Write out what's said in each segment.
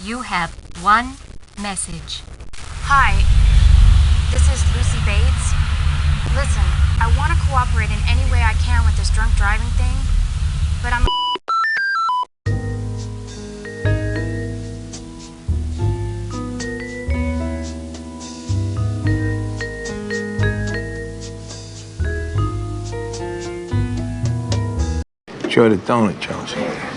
You have one message. Hi, this is Lucy Bates. Listen, I want to cooperate in any way I can with this drunk driving thing, but I'm... Enjoy the donut, Josie.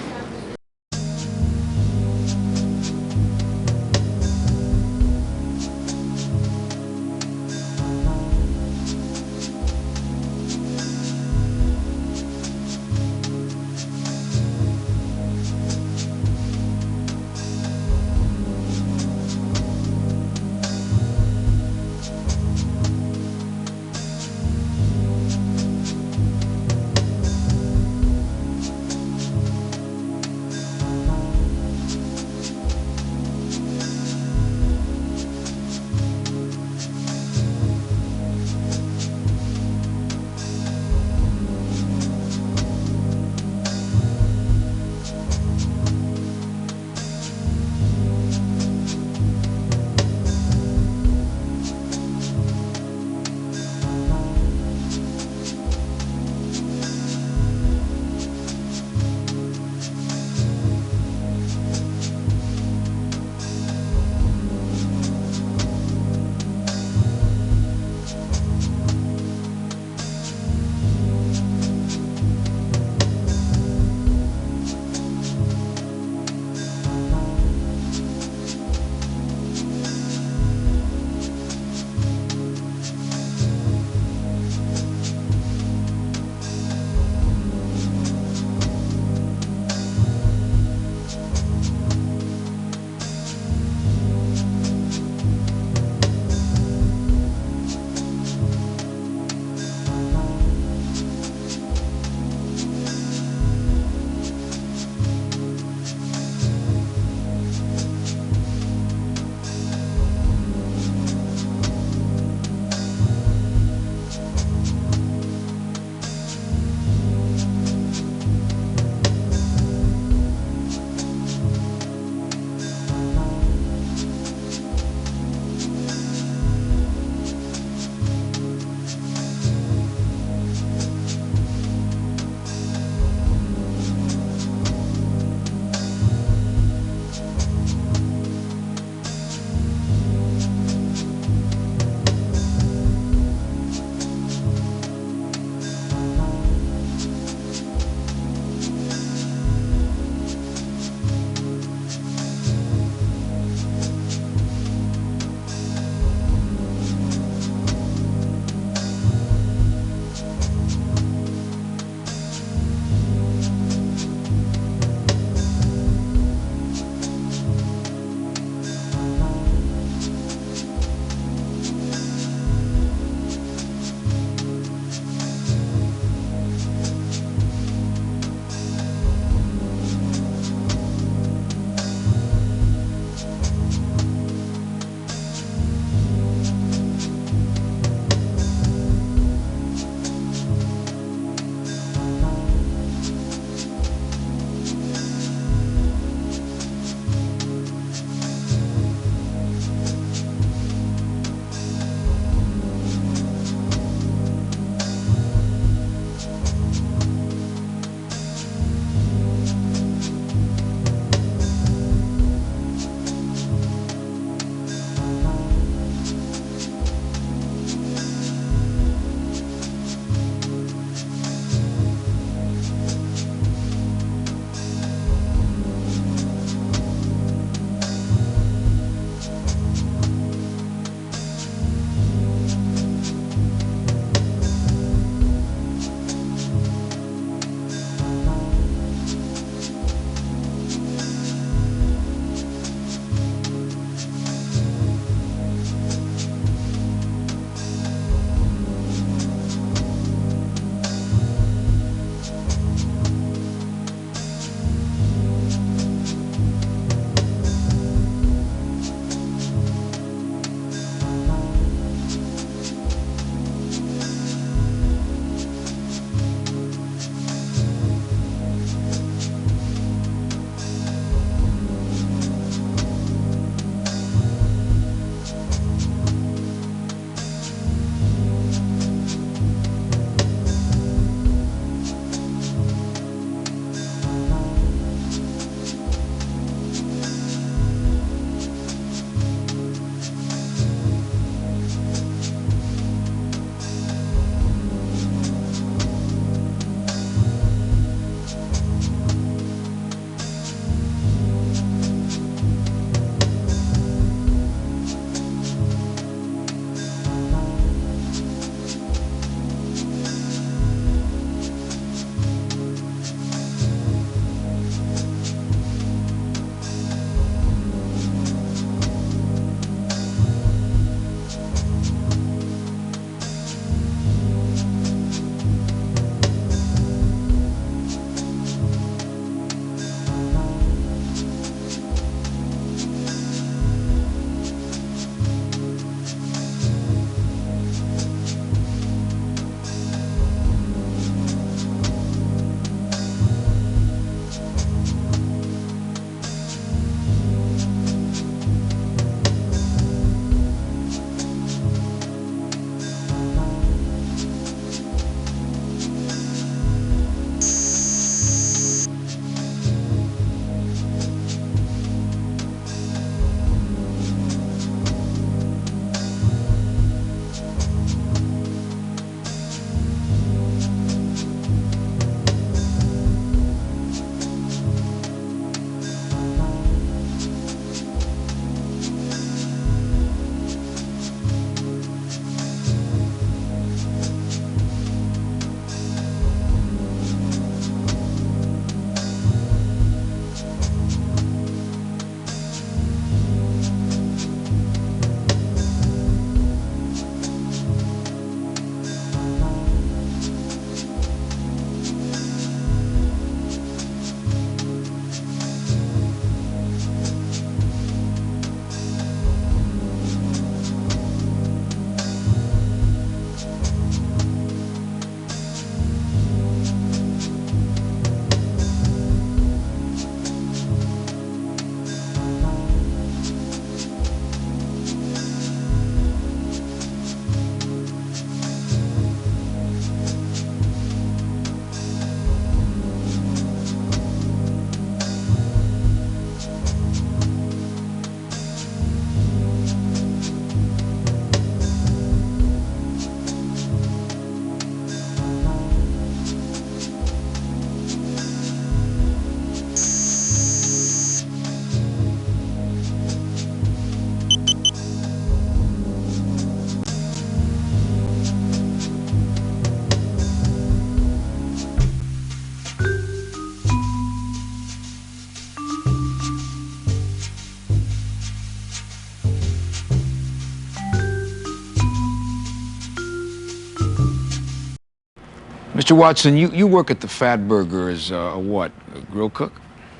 Mr. Watson, you work at the Fat Burger as what, a grill cook?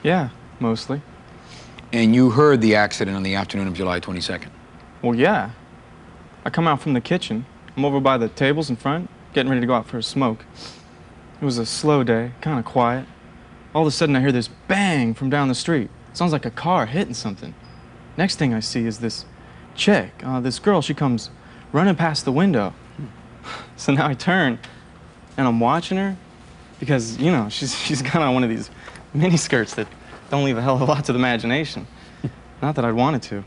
Yeah, mostly. And you heard the accident on the afternoon of July 22nd? Well, yeah. I come out from the kitchen. I'm over by the tables in front, getting ready to go out for a smoke. It was a slow day, kind of quiet. All of a sudden, I hear this bang from down the street. It sounds like a car hitting something. Next thing I see is this chick, this girl, she comes running past the window. So now I turn, and I'm watching her because, you know, she's got on one of these mini skirts that don't leave a hell of a lot to the imagination. Not that I'd wanted to.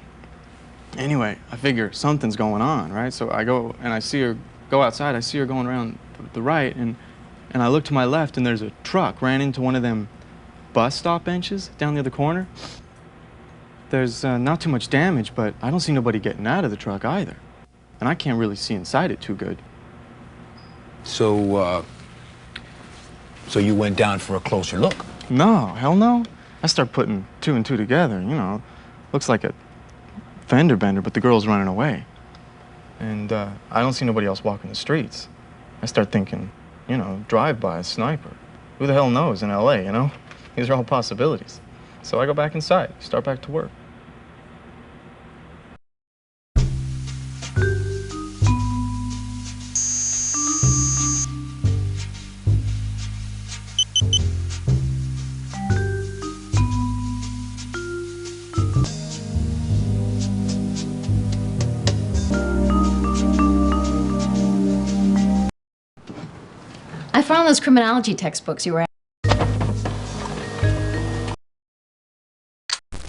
Anyway, I figure something's going on, right? So I go and I see her go outside. I see her going around the right, and I look to my left, and there's a truck ran into one of them bus stop benches down near the corner. There's not too much damage, but I don't see nobody getting out of the truck either. And I can't really see inside it too good. So you went down for a closer look? No, hell no. I start putting two and two together, you know. Looks like a fender bender, but the girl's running away. And I don't see nobody else walking the streets. I start thinking, you know, drive-by, a sniper. Who the hell knows in LA, you know? These are all possibilities. So I go back inside, start back to work. I found those criminology textbooks you were.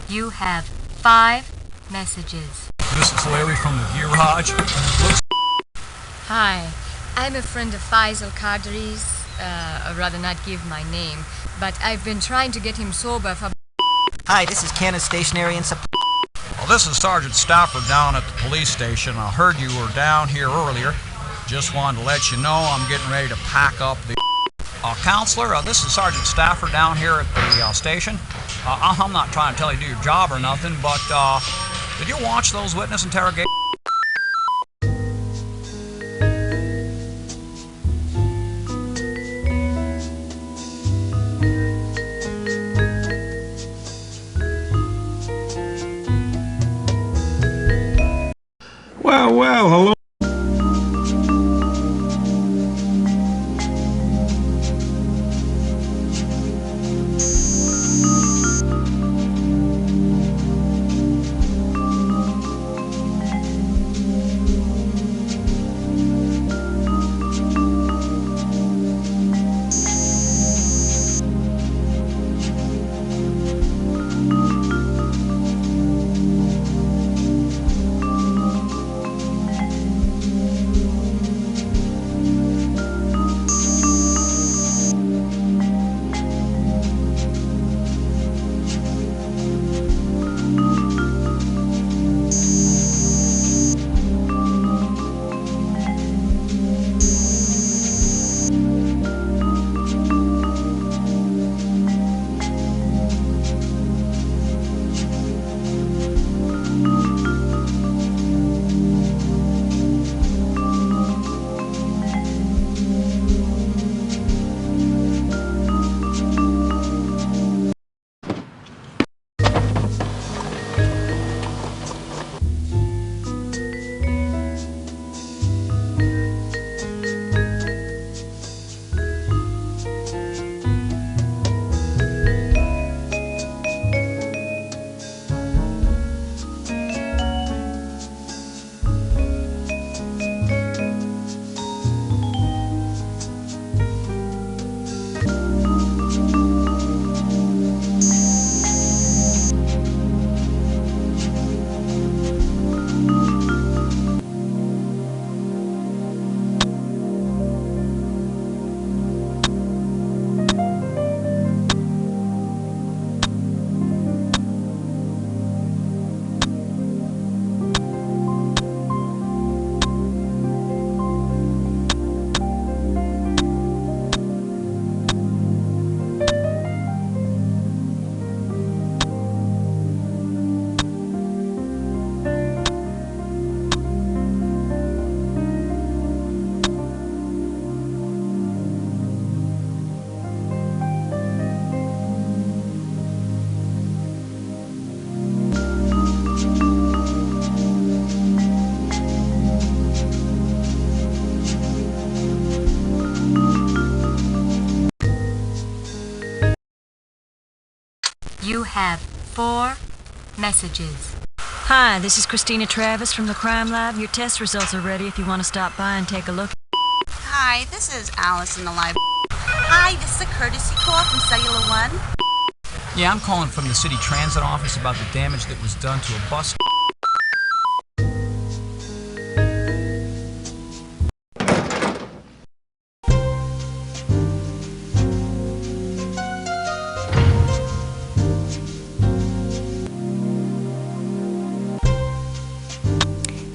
You have 5 messages. This is Larry from the garage. Hi, I'm a friend of Faisal Qadri's. I'd rather not give my name, but I've been trying to get him sober for... Hi, this is Cannon Stationery and Supply. Well, this is Sergeant Stafford down at the police station. I heard you were down here earlier. Just wanted to let you know I'm getting ready to pack up the... Counselor, this is Sergeant Stafford down here at the station. I'm not trying to tell you to do your job or nothing, but did you watch those witness interrogations? Well, hello. You have 4 messages. Hi, this is Christina Travis from the Crime Lab. Your test results are ready if you want to stop by and take a look. Hi, this is Alice in the library. Hi, this is a courtesy call from Cellular One. Yeah, I'm calling from the city transit office about the damage that was done to a bus.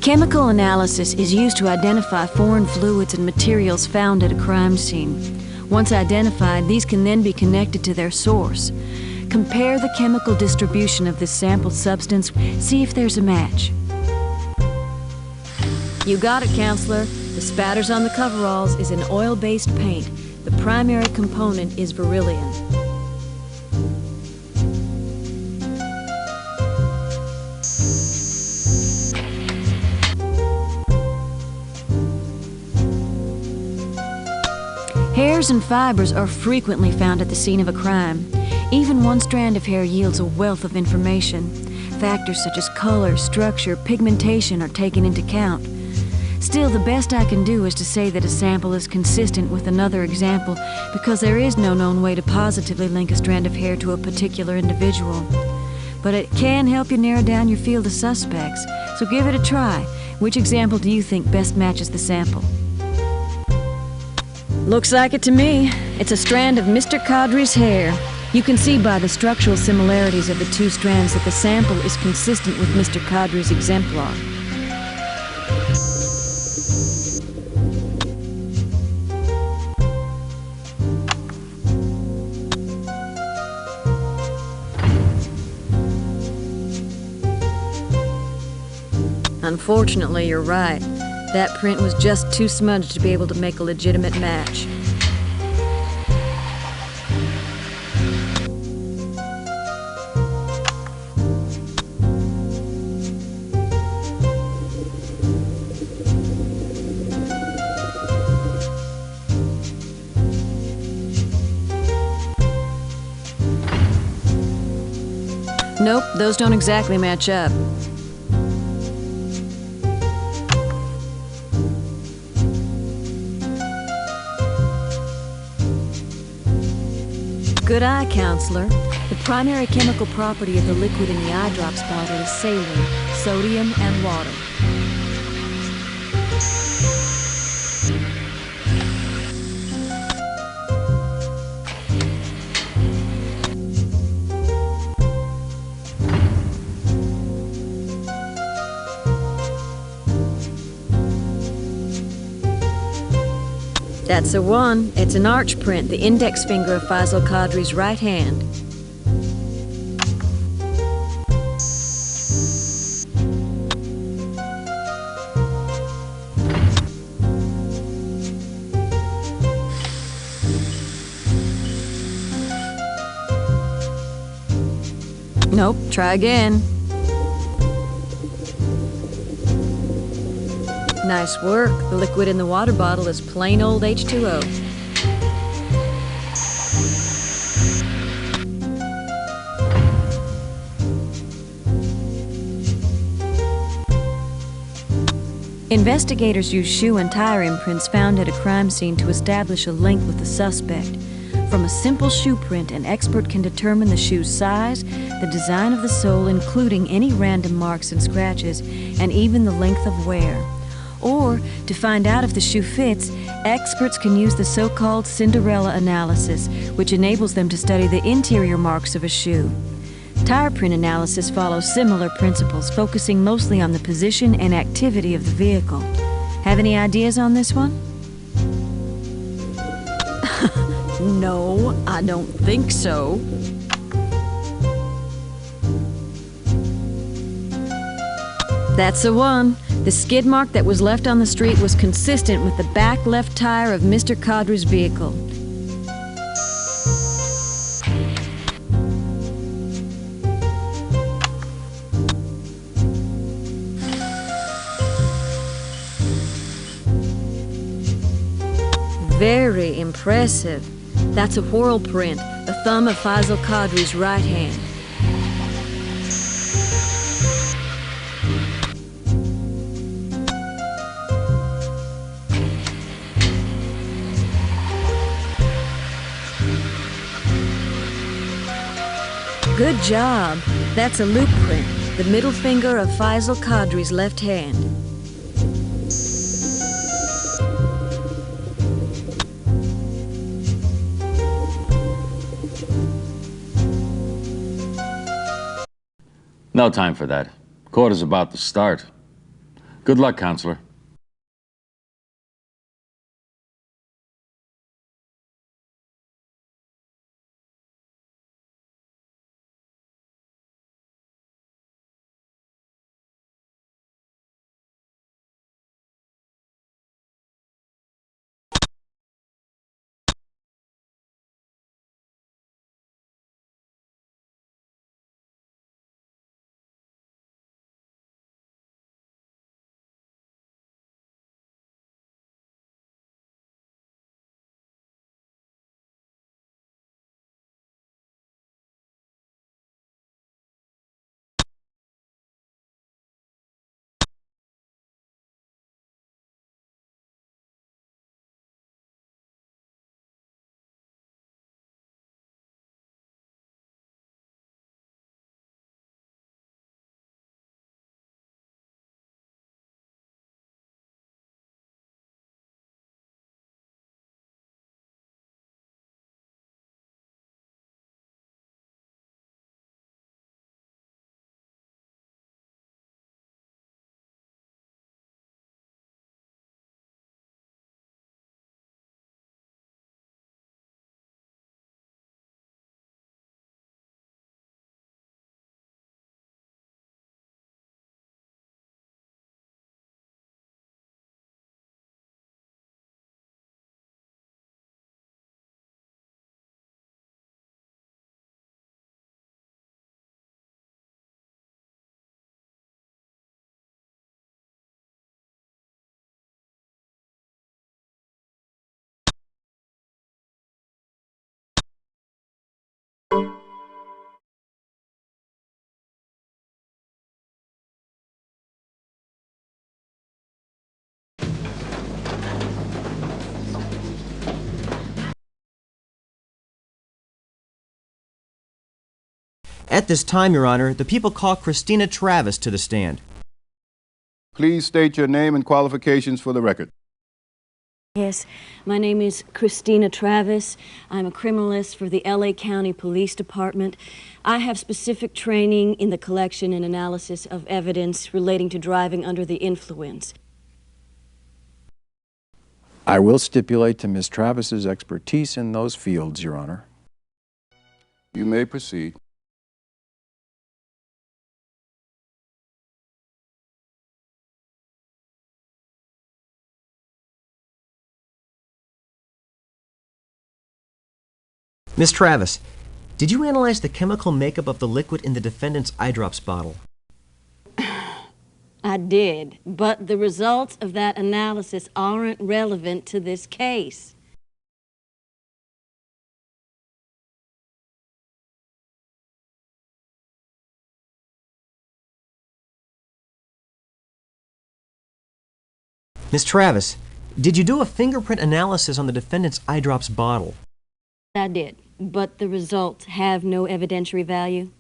Chemical analysis is used to identify foreign fluids and materials found at a crime scene. Once identified, these can then be connected to their source. Compare the chemical distribution of this sampled substance, see if there's a match. You got it, counselor. The spatters on the coveralls is an oil-based paint. The primary component is beryllium. Hairs and fibers are frequently found at the scene of a crime. Even one strand of hair yields a wealth of information. Factors such as color, structure, pigmentation are taken into account. Still, the best I can do is to say that a sample is consistent with another example because there is no known way to positively link a strand of hair to a particular individual. But it can help you narrow down your field of suspects, so give it a try. Which example do you think best matches the sample? Looks like it to me. It's a strand of Mr. Kadri's hair. You can see by the structural similarities of the 2 strands that the sample is consistent with Mr. Kadri's exemplar. Unfortunately, you're right. That print was just too smudged to be able to make a legitimate match. Nope, those don't exactly match up. Good eye, counselor. The primary chemical property of the liquid in the eye drops bottle is saline, sodium, and water. That's the one. It's an arch print, the index finger of Faisal Kadri's right hand. Nope, try again. Nice work. The liquid in the water bottle is plain old H2O. Investigators use shoe and tire imprints found at a crime scene to establish a link with the suspect. From a simple shoe print, an expert can determine the shoe's size, the design of the sole, including any random marks and scratches, and even the length of wear. Or, to find out if the shoe fits, experts can use the so-called Cinderella analysis, which enables them to study the interior marks of a shoe. Tire print analysis follows similar principles, focusing mostly on the position and activity of the vehicle. Have any ideas on this one? No, I don't think so. That's the one. The skid mark that was left on the street was consistent with the back left tire of Mr. Kadri's vehicle. Very impressive. That's a whorl print, the thumb of Faisal Kadri's right hand. Good job. That's a loop print, the middle finger of Faisal Qadri's left hand. No time for that. Court is about to start. Good luck, counselor. At this time, Your Honor, the people call Christina Travis to the stand. Please state your name and qualifications for the record. Yes, my name is Christina Travis. I'm a criminalist for the LA County Police Department. I have specific training in the collection and analysis of evidence relating to driving under the influence. I will stipulate to Ms. Travis's expertise in those fields, Your Honor. You may proceed. Miss Travis, did you analyze the chemical makeup of the liquid in the defendant's eye drops bottle? I did, but the results of that analysis aren't relevant to this case. Miss Travis, did you do a fingerprint analysis on the defendant's eye drops bottle? I did, but the results have no evidentiary value.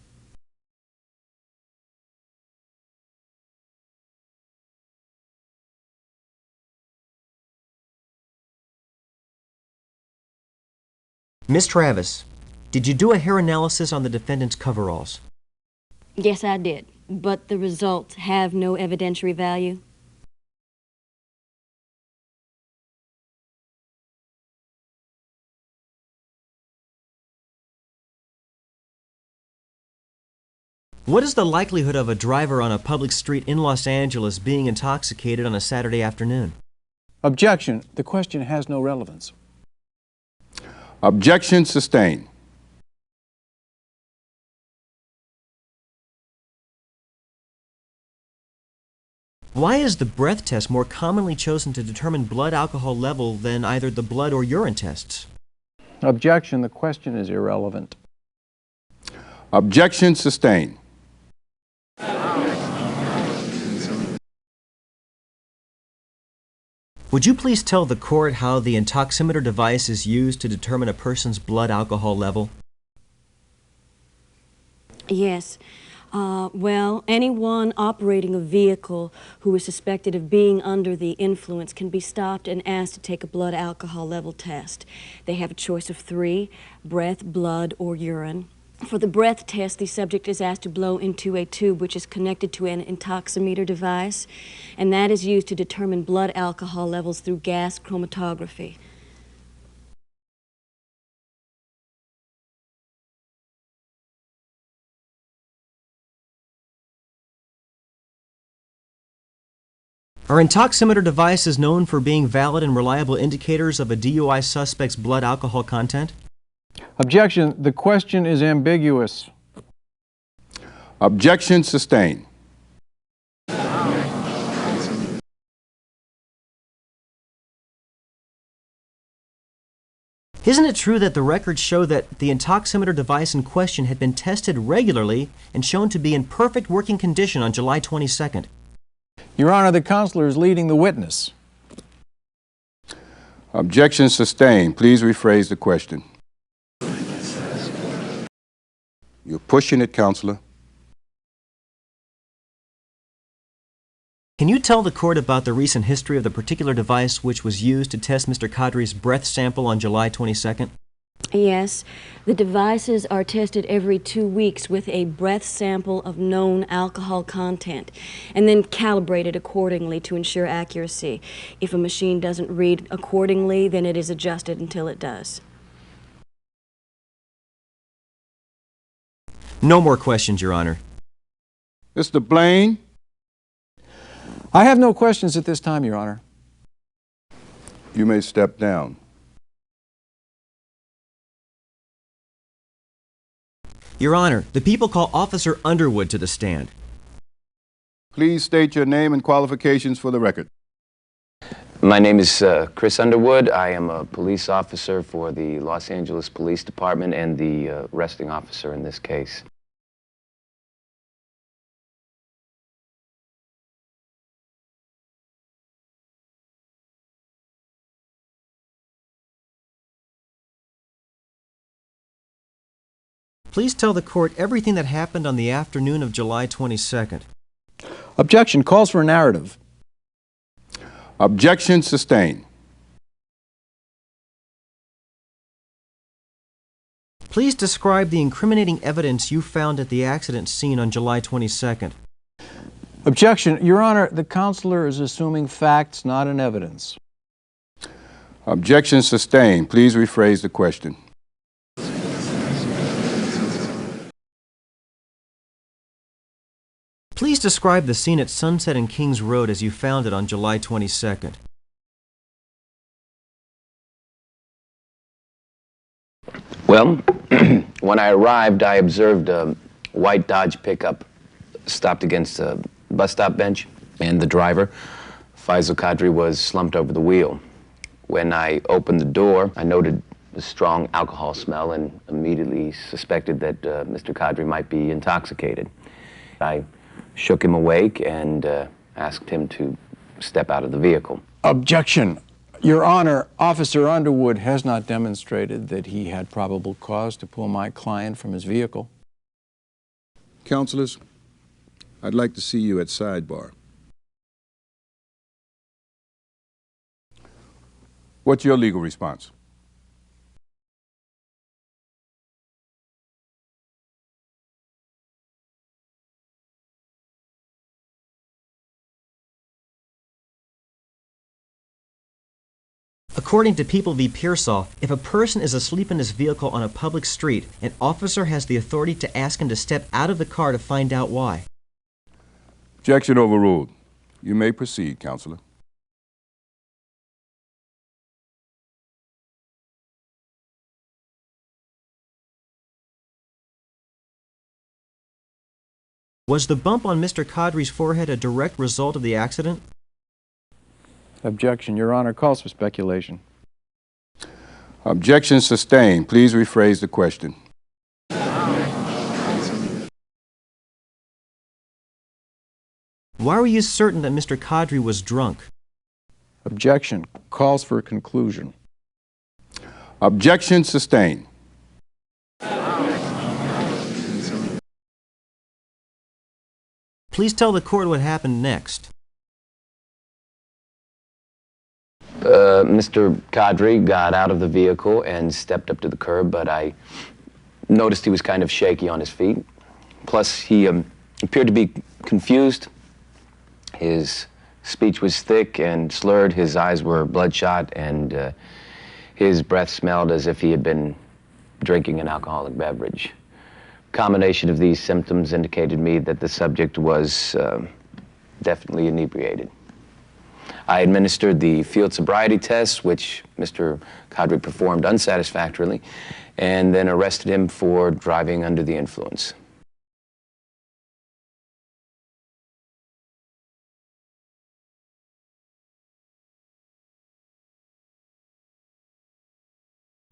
Miss Travis, did you do a hair analysis on the defendant's coveralls? Yes, I did, but the results have no evidentiary value. What is the likelihood of a driver on a public street in Los Angeles being intoxicated on a Saturday afternoon? Objection. The question has no relevance. Objection sustained. Why is the breath test more commonly chosen to determine blood alcohol level than either the blood or urine tests? Objection. The question is irrelevant. Objection sustained. Would you please tell the court how the intoximeter device is used to determine a person's blood alcohol level? Yes. Well, anyone operating a vehicle who is suspected of being under the influence can be stopped and asked to take a blood alcohol level test. They have a choice of 3, breath, blood, or urine. For the breath test, the subject is asked to blow into a tube which is connected to an intoximeter device, and that is used to determine blood alcohol levels through gas chromatography. Are intoximeter devices known for being valid and reliable indicators of a DUI suspect's blood alcohol content? Objection. The question is ambiguous. Objection sustained. Isn't it true that the records show that the intoximeter device in question had been tested regularly and shown to be in perfect working condition on July 22nd? Your Honor, the counselor is leading the witness. Objection sustained. Please rephrase the question. You're pushing it, counselor. Can you tell the court about the recent history of the particular device which was used to test Mr. Kadri's breath sample on July 22nd? Yes, the devices are tested every 2 weeks with a breath sample of known alcohol content and then calibrated accordingly to ensure accuracy. If a machine doesn't read accordingly, then it is adjusted until it does. No more questions, Your Honor. Mr. Blaine? I have no questions at this time, Your Honor. You may step down. Your Honor, the people call Officer Underwood to the stand. Please state your name and qualifications for the record. My name is Chris Underwood. I am a police officer for the Los Angeles Police Department and the arresting officer in this case. Please tell the court everything that happened on the afternoon of July 22nd. Objection. Calls for a narrative. Objection sustained. Please describe the incriminating evidence you found at the accident scene on July 22nd. Objection. Your Honor, the counselor is assuming facts, not an evidence. Objection sustained. Please rephrase the question. Please describe the scene at Sunset and Kings Road as you found it on July 22nd. Well, when I arrived, I observed a white Dodge pickup stopped against a bus stop bench, and the driver, Faisal Qadri, was slumped over the wheel. When I opened the door, I noted a strong alcohol smell and immediately suspected that Mr. Qadri might be intoxicated. I shook him awake and asked him to step out of the vehicle. Objection. Your Honor, Officer Underwood has not demonstrated that he had probable cause to pull my client from his vehicle. Counselors, I'd like to see you at sidebar. What's your legal response? According to People v. Pearsall, if a person is asleep in his vehicle on a public street, an officer has the authority to ask him to step out of the car to find out why. Objection overruled. You may proceed, Counselor. Was the bump on Mr. Qadri's forehead a direct result of the accident? Objection. Your Honor, calls for speculation. Objection sustained. Please rephrase the question. Why were you certain that Mr. Qadri was drunk? Objection. Calls for a conclusion. Objection sustained. Please tell the court what happened next. Mr. Kadri got out of the vehicle and stepped up to the curb, but I noticed he was kind of shaky on his feet. Plus, he appeared to be confused. His speech was thick and slurred, his eyes were bloodshot, and his breath smelled as if he had been drinking an alcoholic beverage. Combination of these symptoms indicated to me that the subject was definitely inebriated. I administered the field sobriety test, which Mr. Kadri performed unsatisfactorily, and then arrested him for driving under the influence.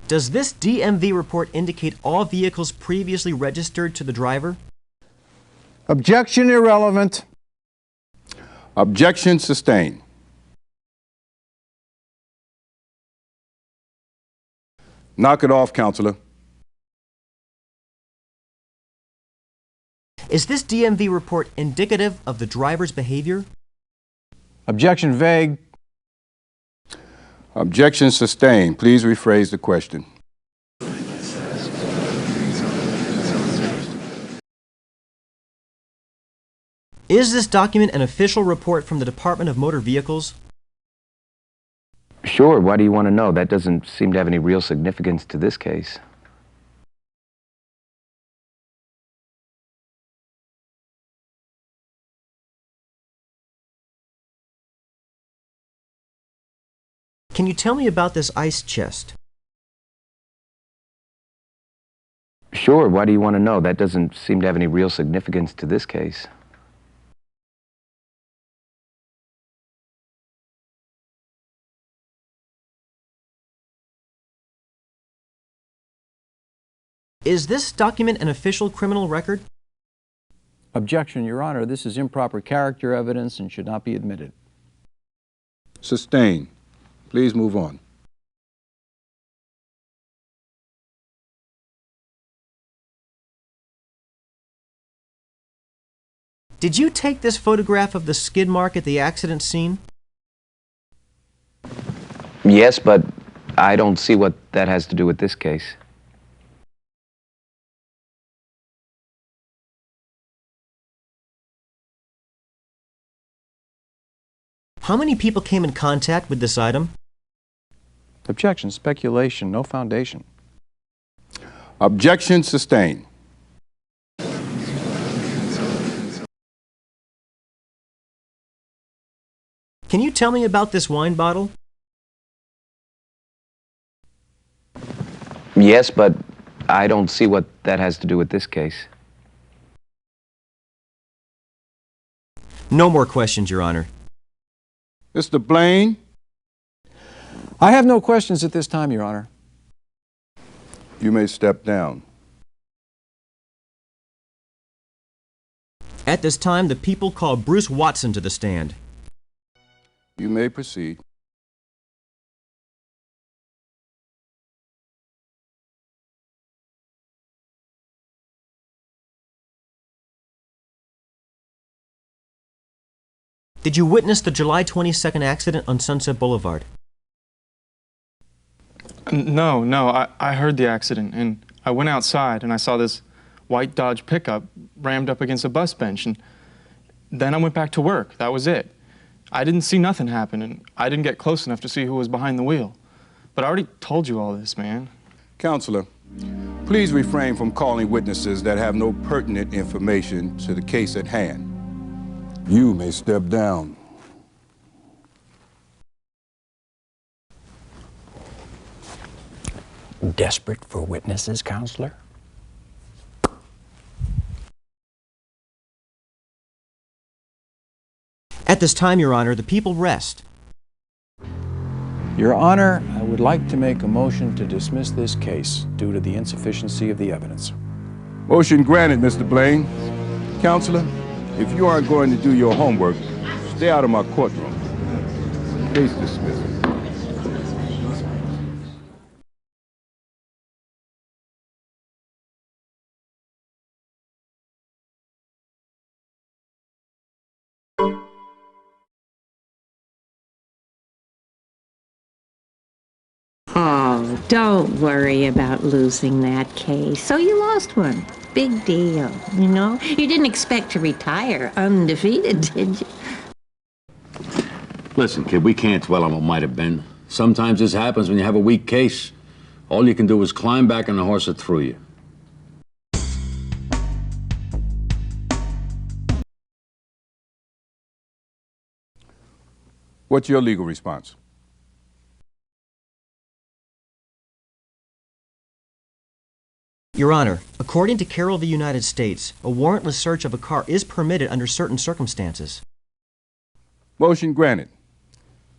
Does this DMV report indicate all vehicles previously registered to the driver? Objection irrelevant. Objection sustained. Knock it off, counselor. Is this DMV report indicative of the driver's behavior? Objection vague. Objection sustained. Please rephrase the question. Is this document an official report from the Department of Motor Vehicles? Sure, why do you want to know? That doesn't seem to have any real significance to this case. Can you tell me about this ice chest? Sure, why do you want to know? That doesn't seem to have any real significance to this case. Is this document an official criminal record? Objection, Your Honor. This is improper character evidence and should not be admitted. Sustained. Please move on. Did you take this photograph of the skid mark at the accident scene? Yes, but I don't see what that has to do with this case. How many people came in contact with this item? Objection, speculation, no foundation. Objection sustained. Can you tell me about this wine bottle? Yes, but I don't see what that has to do with this case. No more questions, Your Honor. Mr. Blaine? I have no questions at this time, Your Honor. You may step down. At this time, the people call Bruce Watson to the stand. You may proceed. Did you witness the July 22nd accident on Sunset Boulevard? No, I heard the accident, and I went outside, and I saw this white Dodge pickup rammed up against a bus bench, and then I went back to work. That was it. I didn't see nothing happen, and I didn't get close enough to see who was behind the wheel. But I already told you all this, man. Counselor, please refrain from calling witnesses that have no pertinent information to the case at hand. You may step down. Desperate for witnesses, Counselor? At this time, Your Honor, the people rest. Your Honor, I would like to make a motion to dismiss this case due to the insufficiency of the evidence. Motion granted, Mr. Blaine. Counselor, if you aren't going to do your homework, stay out of my courtroom. Case dismissed. Oh, don't worry about losing that case. So you lost one. Big deal, you know? You didn't expect to retire undefeated, did you? Listen, kid, we can't dwell on what might have been. Sometimes this happens when you have a weak case. All you can do is climb back on the horse that threw you. What's your legal response? Your Honor, according to Carroll v. United States, a warrantless search of a car is permitted under certain circumstances. Motion granted.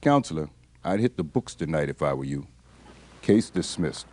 Counselor, I'd hit the books tonight if I were you. Case dismissed.